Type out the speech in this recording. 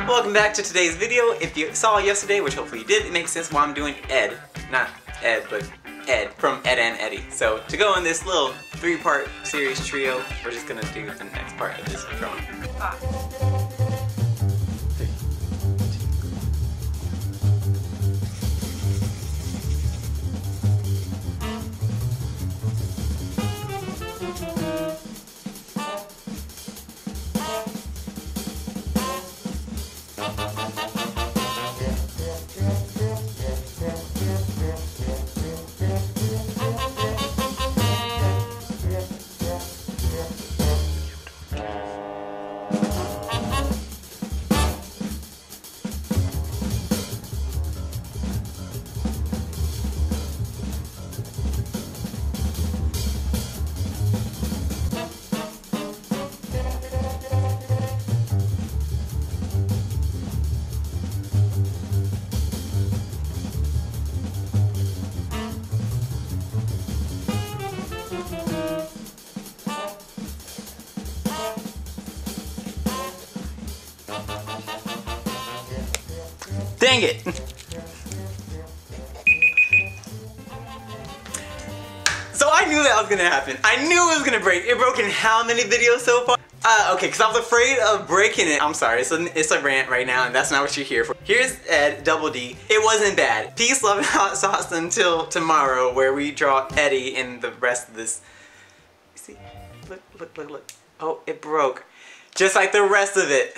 Welcome back to today's video. If you saw yesterday, which hopefully you did, it makes sense why I'm doing Ed. Not Ed, but Ed from Ed and Eddy. So to go in this little 3-part series trio, we're just gonna do the next part of this drawing. Dang it! So I knew that was gonna happen. I knew it was gonna break. It broke in how many videos so far? Okay, because I was afraid of breaking it. I'm sorry, it's a rant right now, and that's not what you're here for. Here's Ed, double D. It wasn't bad. Peace, love, and hot sauce until tomorrow, where we draw Eddy in the rest of this. See? Look. Oh, it broke. Just like the rest of it.